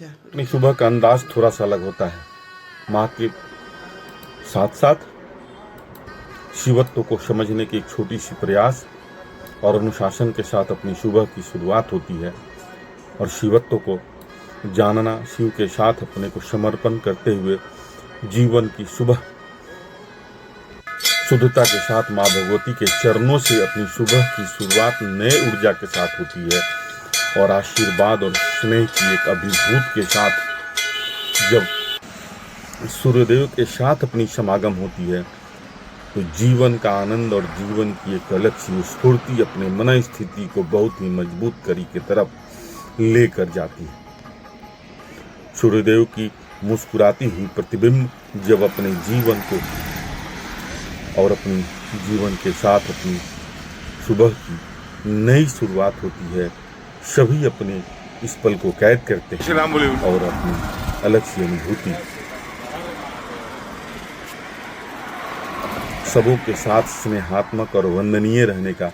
अपनी सुबह का अंदाज थोड़ा सा अलग होता है। माँ के साथ साथ शिवत्व को समझने की एक छोटी सी प्रयास और अनुशासन के साथ अपनी सुबह की शुरुआत होती है। और शिवत्व को जानना, शिव के साथ अपने को समर्पण करते हुए जीवन की सुबह शुद्धता के साथ माँ भगवती के चरणों से अपनी सुबह की शुरुआत नए ऊर्जा के साथ होती है और आशीर्वाद और स्नेह की एक अभिभूत के साथ जब सूर्यदेव के साथ अपनी समागम होती है तो जीवन का आनंद और जीवन की एक अलग सी स्फूर्ति अपने मन स्थिति को बहुत ही मजबूत करी के तरफ लेकर जाती है। सूर्यदेव की मुस्कुराती हुई प्रतिबिंब जब अपने जीवन को और अपनी जीवन के साथ अपनी सुबह की नई शुरुआत होती है, सभी अपने इस पल को कैद करते हैं और अपनी अलग सी अनुभूति सबों के साथ स्नेहात्मक और वंदनीय रहने का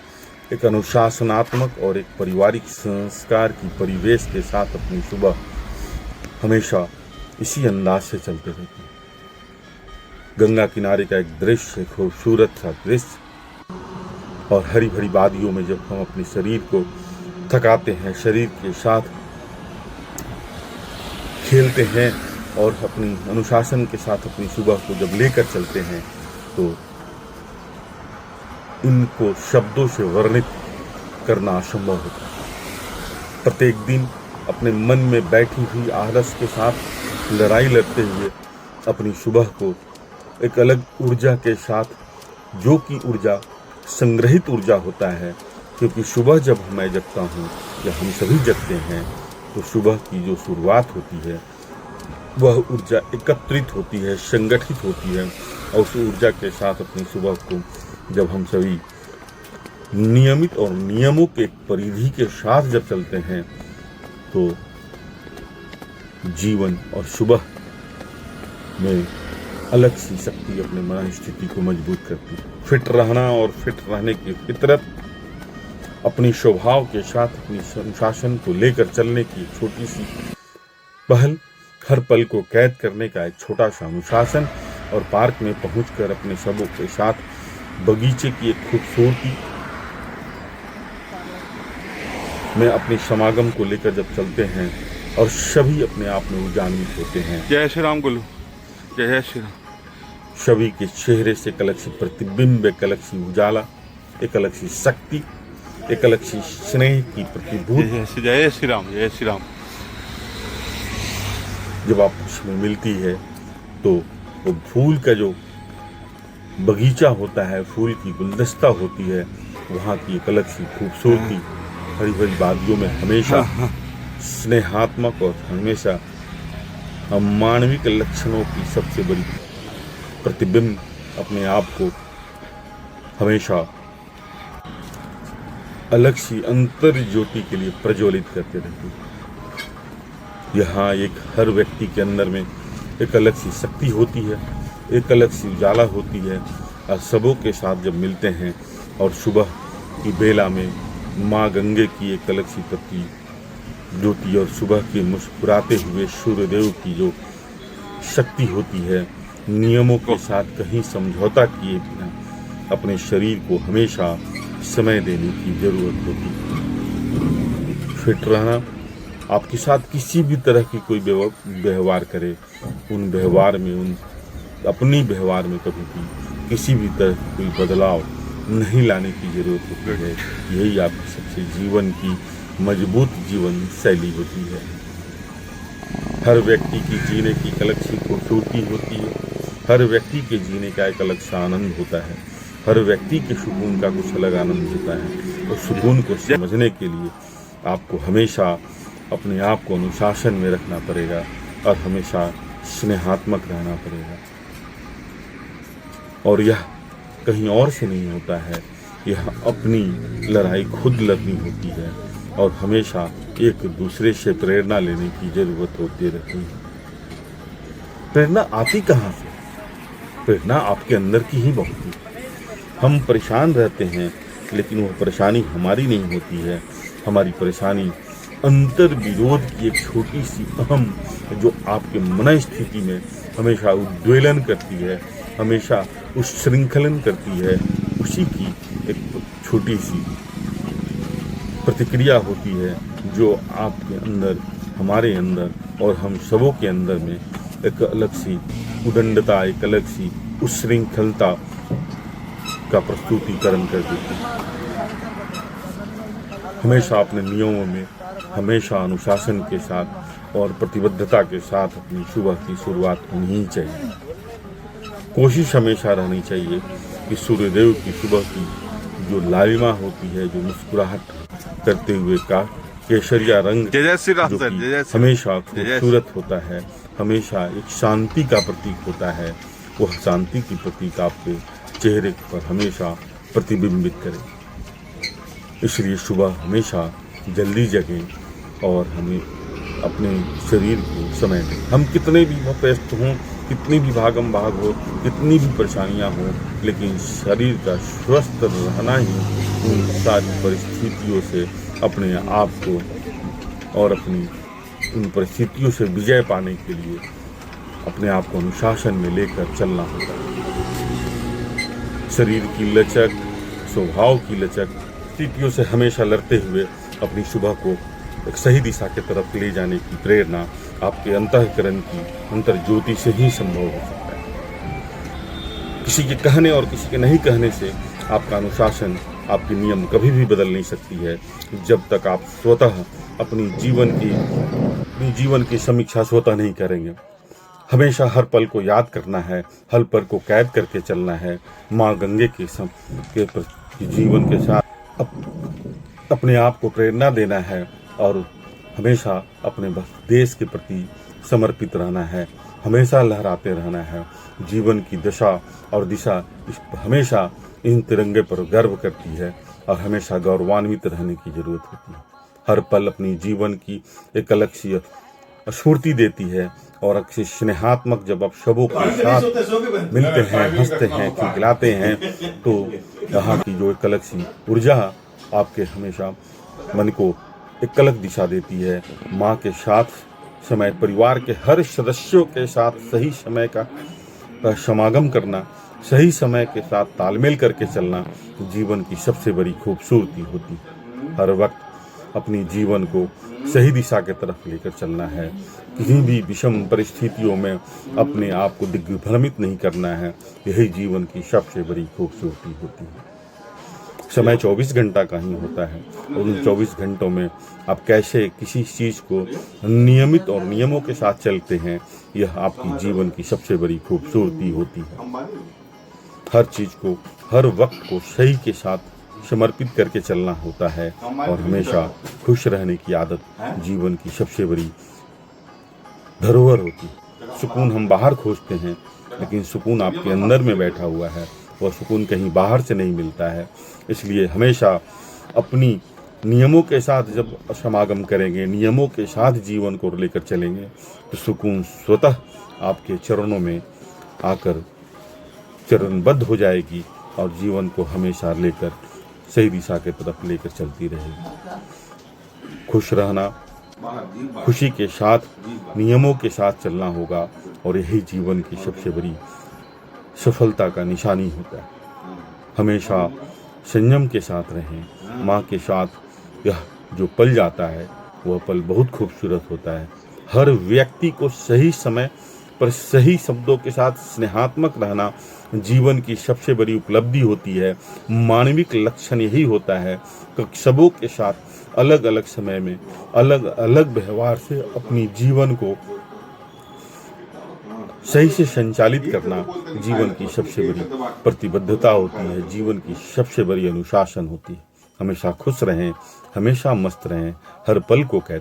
एक अनुशासनात्मक और एक पारिवारिक संस्कार की परिवेश के साथ अपनी सुबह हमेशा इसी अंदाज से चलते रहती है। गंगा किनारे का एक दृश्य, खूबसूरत सा दृश्य, और हरी भरी वादियों में जब हम अपने शरीर को थकाते हैं, शरीर के साथ खेलते हैं और अपनी अनुशासन के साथ अपनी सुबह को जब लेकर चलते हैं तो इनको शब्दों से वर्णित करना असंभव होता है। प्रत्येक दिन अपने मन में बैठी हुई आलस के साथ लड़ाई लड़ते हुए अपनी सुबह को एक अलग ऊर्जा के साथ, जो कि ऊर्जा संग्रहित ऊर्जा होता है, क्योंकि सुबह जब मैं जगता हूँ या हम सभी जगते हैं तो सुबह की जो शुरुआत होती है वह ऊर्जा एकत्रित होती है, संगठित होती है। और उस ऊर्जा के साथ अपनी सुबह को जब हम सभी नियमित और नियमों के परिधि के साथ जब चलते हैं तो जीवन और सुबह में अलग सी शक्ति अपने मन स्थिति को मजबूत करती है। फिट रहना और फिट रहने की फितरत, अपनी स्वभाव के साथ अपनी अनुशासन को लेकर चलने की छोटी सी पहल, हर पल को कैद करने का एक छोटा सा अनुशासन, और पार्क में पहुंचकर अपने सबों के साथ बगीचे की एक खूबसूरती में अपने समागम को लेकर जब चलते हैं और सभी अपने आप में ऊर्जान्वित होते हैं। जय श्री राम बोलो, जय श्री राम। सभी के चेहरे से एक अलग सी प्रतिबिंब, एक अलग सी उजाला, एक अलग सी शक्ति, एक अलग सी स्नेह की प्रतिभूत जय श्री राम, जय श्री राम जब आपस में मिलती है तो वो फूल का जो बगीचा होता है, फूल की गुलदस्ता होती है, वहाँ की एक अलग सी खूबसूरती हरी भरी वादियों में हमेशा स्नेहात्मक और हमेशा मानविक लक्षणों की सबसे बड़ी प्रतिबिंब अपने आप को हमेशा अलग सी अंतर ज्योति के लिए प्रज्वलित करते रहती है। यहाँ एक हर व्यक्ति के अंदर में एक अलग सी शक्ति होती है, एक अलग सी उजाला होती है, और सबों के साथ जब मिलते हैं और सुबह की बेला में माँ गंगे की एक अलग सी प्रति ज्योति और सुबह के मुस्कुराते हुए सूर्यदेव की जो शक्ति होती है, नियमों के साथ कहीं समझौता किए बिना अपने शरीर को हमेशा समय देने की जरूरत होती है। फिट रहना, आपके साथ किसी भी तरह की कोई व्यवहार करे, उन व्यवहार में, उन अपनी व्यवहार में कभी भी किसी भी तरह की कोई बदलाव नहीं लाने की जरूरत होती है। यही आपकी सबसे जीवन की मजबूत जीवन शैली होती है। हर व्यक्ति की जीने की एक अलग सी खूबसूरती होती है, हर व्यक्ति के जीने का एक अलग सा आनंद होता है, हर व्यक्ति के सुकून का कुछ अलग आनंद होता है। और सुकून को समझने के लिए आपको हमेशा अपने आप को अनुशासन में रखना पड़ेगा और हमेशा स्नेहात्मक रहना पड़ेगा। और यह कहीं और से नहीं होता है, यह अपनी लड़ाई खुद लड़नी होती है और हमेशा एक दूसरे से प्रेरणा लेने की जरूरत होती रहती है। प्रेरणा आती कहाँ से? प्रेरणा आपके अंदर की ही बहुत है। हम परेशान रहते हैं, लेकिन वह परेशानी हमारी नहीं होती है, हमारी परेशानी अंतर विरोध की एक छोटी सी अहम जो आपके मन स्थिति में हमेशा उद्वेलन करती है, हमेशा उच्छृंखलन करती है, उसी की एक छोटी सी प्रतिक्रिया होती है जो आपके अंदर, हमारे अंदर और हम सबों के अंदर में एक अलग सी उदंडता, एक अलग सी उच्छृंखलता का प्रस्तुतिकरण कर देती है। हमेशा अपने नियमों में, हमेशा अनुशासन के साथ और प्रतिबद्धता के साथ अपनी सुबह की शुरुआत होनी ही चाहिए। कोशिश हमेशा रहनी चाहिए कि सूर्यदेव की सुबह की जो लालिमा होती है, जो मुस्कुराहट करते हुए का केसरिया रंग जय जय श्री राम जो सर, कि जय जय श्री राम। हमेशा खूबसूरत होता है, हमेशा एक शांति का प्रतीक होता है, वह शांति की प्रतीक आपके चेहरे पर हमेशा प्रतिबिंबित करे। इसलिए सुबह हमेशा जल्दी जगें और हमें अपने शरीर को समय दें। हम कितने भी व्यस्त हों, कितनी भी भागम भाग हो, कितनी भी परेशानियां हों, लेकिन शरीर का स्वस्थ रहना ही उन सारी परिस्थितियों से अपने आप को और अपनी उन परिस्थितियों से विजय पाने के लिए अपने आप को अनुशासन में लेकर चलना होता है। शरीर की लचक, स्वभाव की लचक, स्थितियों से हमेशा लड़ते हुए अपनी सुबह को एक सही दिशा की तरफ ले जाने की प्रेरणा आपके अंतःकरण की अंतर ज्योति से ही संभव हो सकता है। किसी के कहने और किसी के नहीं कहने से आपका अनुशासन, आपके नियम कभी भी बदल नहीं सकती है, जब तक आप स्वतः अपनी जीवन की समीक्षा स्वतः नहीं करेंगे। हमेशा हर पल को याद करना है, हर पल को कैद करके चलना है। माँ गंगे के जीवन के साथ अपने आप को प्रेरणा देना है और हमेशा अपने देश के प्रति समर्पित रहना है, हमेशा लहराते रहना है। जीवन की दशा और दिशा हमेशा इन तिरंगे पर गर्व करती है और हमेशा गौरवान्वित रहने की जरूरत होती है। हर पल अपनी जीवन की एक अलग सी स्फूर्ति देती है और अक्सर स्नेहात्मक जब आप सबों के साथ मिलते हैं, हंसते हैं, खिलखिलाते हैं, तो यहाँ की जो एक अलग सी ऊर्जा आपके हमेशा मन को एक अलग दिशा देती है। माँ के साथ समय, परिवार के हर सदस्यों के साथ सही समय का समागम करना, सही समय के साथ तालमेल करके चलना जीवन की सबसे बड़ी खूबसूरती होती है। हर वक्त अपनी जीवन को सही दिशा की तरफ लेकर चलना है, किसी भी विषम परिस्थितियों में अपने आप को दिग्भ्रमित नहीं करना है। यही जीवन की सबसे बड़ी खूबसूरती होती है। समय 24 घंटा का ही होता है और उन 24 घंटों में आप कैसे किसी चीज़ को नियमित और नियमों के साथ चलते हैं, यह आपकी जीवन की सबसे बड़ी खूबसूरती होती है। हर चीज़ को, हर वक्त को सही के साथ समर्पित करके चलना होता है और हमेशा खुश रहने की आदत जीवन की सबसे बड़ी धरोहर होती है। सुकून हम बाहर खोजते हैं, लेकिन सुकून आपके अंदर में बैठा हुआ है, वह सुकून कहीं बाहर से नहीं मिलता है। इसलिए हमेशा अपनी नियमों के साथ जब समागम करेंगे, नियमों के साथ जीवन को लेकर चलेंगे, तो सुकून स्वतः आपके चरणों में आकर चरणबद्ध हो जाएगी और जीवन को हमेशा लेकर सही दिशा की तरफ लेकर चलती रहेगी। खुश रहना, खुशी के साथ, नियमों के साथ चलना होगा और यही जीवन की सबसे बड़ी सफलता का निशानी होता है। हमेशा संयम के साथ रहें। माँ के साथ यह जो पल जाता है वह पल बहुत खूबसूरत होता है। हर व्यक्ति को सही समय पर सही शब्दों के साथ स्नेहात्मक रहना जीवन की सबसे बड़ी उपलब्धि होती है। मानविक लक्षण यही होता है कि सबों के साथ अलग अलग समय में अलग अलग व्यवहार से अपनी जीवन को सही से संचालित करना जीवन की सबसे बड़ी प्रतिबद्धता होती है, जीवन की सबसे बड़ी अनुशासन होती है। हमेशा खुश रहें, हमेशा मस्त रहें, हर पल को कैद